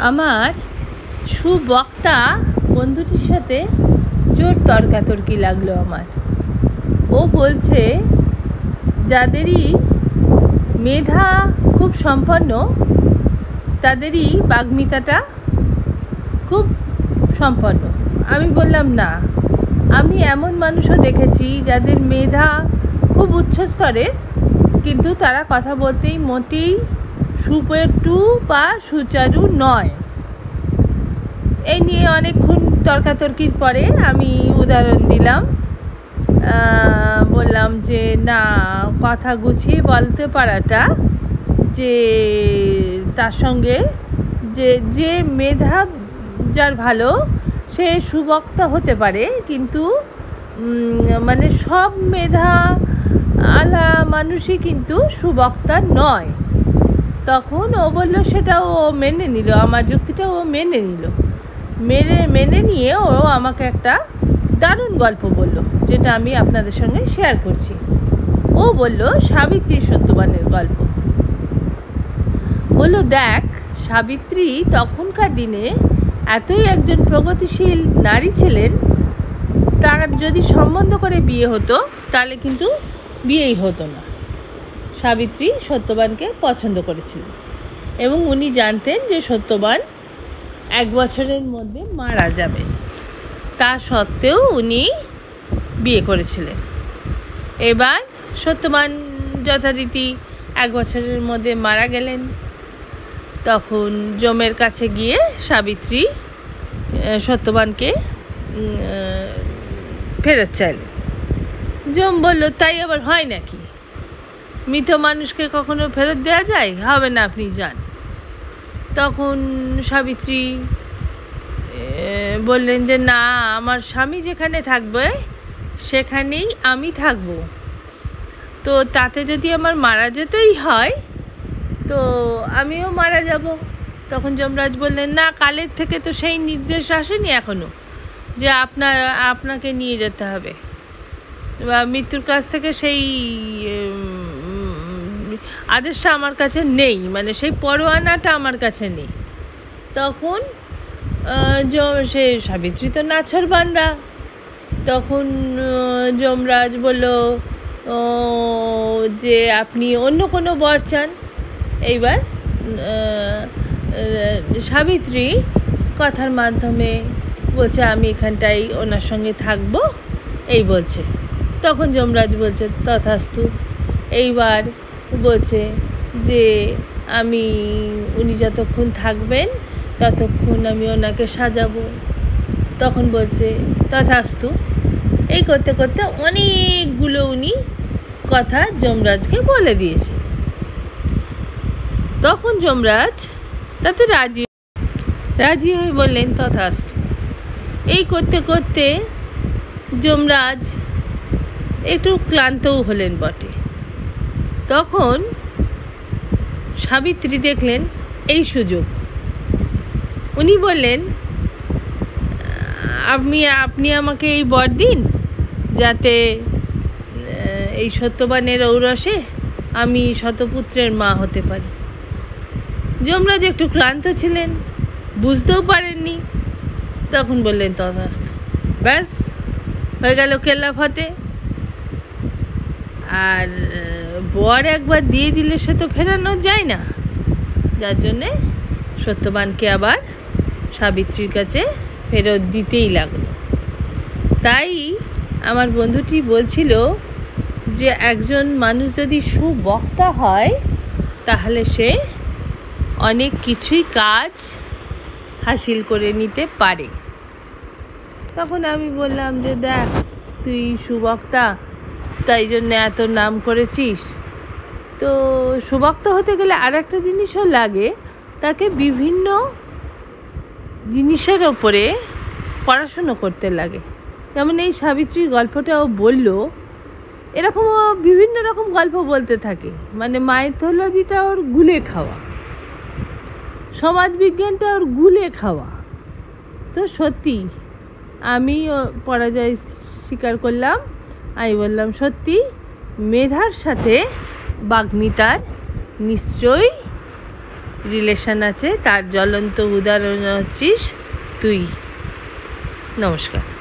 আমার সুবক্তা বন্ধুটির সাথে জোর তর্কাতর্কি লাগলো আমার। ও বলছে যাদেরই মেধা খুব সম্পন্ন তাদেরই বাগ্মিতাটা খুব সম্পন্ন। আমি বললাম না, আমি এমন মানুষও দেখেছি যাদের মেধা খুব উচ্চ স্তরের, কিন্তু তারা কথা বলতেই মোটেই সুপটু বা সুচারু নয়। এই নিয়ে অনেকক্ষণ তর্কাতর্কির পরে আমি উদাহরণ দিলাম, বললাম যে না, কথা গুছিয়ে বলতে পারাটা, যে তার সঙ্গে যে মেধা যার ভালো সে সুবক্তা হতে পারে, কিন্তু মানে সব মেধা আলা মানুষই কিন্তু সুবক্তা নয়। তখন ও বলল, সেটা ও মেনে নিল, আমার যুক্তিটা ও মেনে নিল। মেনে নিয়ে ও আমাকে একটা দারুণ গল্প বলল, যেটা আমি আপনাদের সঙ্গে শেয়ার করছি। ও বলল সাবিত্রী সত্যবানের গল্প। বলল, দেখ, সাবিত্রী তখনকার দিনে এতই একজন প্রগতিশীল নারী ছিলেন, তার যদি সম্বন্ধ করে বিয়ে হতো তাহলে কিন্তু বিয়েই হতো না। সাবিত্রী সত্যবানকে পছন্দ করেছিলেন এবং উনি জানতেন যে সত্যবান 1 বছরের মধ্যে মারা যাবেন। তা সত্ত্বেও উনি বিয়ে করেছিলেন। এবার সত্যবান যথারীতি 1 বছরের মধ্যে মারা গেলেন। তখন যমের কাছে গিয়ে সাবিত্রী সত্যবানকে ফেরত চাইলেন। যম বলল, তাই আবার হয় নাকি? মৃত মানুষকে কখনো ফেরত দেওয়া যায়? হবে না, আপনি যান। তখন সাবিত্রী বললেন যে না, আমার স্বামী যেখানে থাকবে সেখানেই আমি থাকব, তো তাতে যদি আমার মারা যেতেই হয় তো আমিও মারা যাব। তখন যমরাজ বললেন, না, কালের থেকে তো সেই নির্দেশ আসেনি এখনও যে আপনাকে নিয়ে যেতে হবে, বা মৃত্যুর কাছ থেকে সেই আদেশটা আমার কাছে নেই, মানে সেই পরোয়ানাটা আমার কাছে নেই। তখন সে সাবিত্রী তো নাছর বান্দা। তখন যমরাজ বলল যে আপনি অন্য কোনো বর চান। এইবার সাবিত্রী কথার মাধ্যমে বলছে আমি এখানটাই ওনার সঙ্গে থাকবো, এই বলছে। তখন যমরাজ বলছে তথাস্তু। এইবার বলছে যে উনি যতক্ষণ থাকবেন ততক্ষণ আমি ওনাকে সাজাবো। তখন বলছে তথাস্তু। এই করতে করতে অনেকগুলো উনি কথা যমরাজকে বলে দিয়েছে। তখন যমরাজ তাতে রাজি হয়ে বললেন তথাস্তু। এই করতে করতে যমরাজ একটু ক্লান্তও হলেন বটে। তখন সাবিত্রী দেখলেন এই সুযোগ। উনি বললেন, আপনি আমাকে এই বর দিন যাতে এই সত্যবানের ঔরসে আমি শতপুত্রের মা হতে পারি। যমরাজ একটু ক্লান্ত ছিলেন, বুঝতেও পারেননি। তখন বললেন তথাস্তু। ব্যাস, হয়ে গেল কেল্লা ফতে। আর বর একবার দিয়ে দিলে সে তো ফেরানো যায় না, যার জন্যে সত্যবানকে আবার সাবিত্রীর কাছে ফেরত দিতেই লাগলো। তাই আমার বন্ধুটি বলছিল যে একজন মানুষ যদি সুবক্তা হয় তাহলে সে অনেক কিছুই কাজ হাসিল করে নিতে পারে। তখন আমি বললাম যে দেখ, তুই সুবক্তা, তাই জন্য এত নাম করেছিস, তো সুবক্তা হতে গেলে আর একটা জিনিসও লাগে, তাকে বিভিন্ন জিনিসের ওপরে পড়াশুনো করতে লাগে। যেমন এই সাবিত্রীর গল্পটা ও বলল, এরকম ও বিভিন্ন রকম গল্প বলতে থাকে, মানে মাইথোলজিটা ওর গুলে খাওয়া, সমাজবিজ্ঞানটা ওর গুলে খাওয়া। তো সত্যি আমি পরাজয় স্বীকার করলাম। আমি বললাম, সত্যি মেধার সাথে বাগ্মিতার নিশ্চয়ই রিলেশন আছে তার জ্বলন্ত উদাহরণ হচ্ছিস তুই। নমস্কার।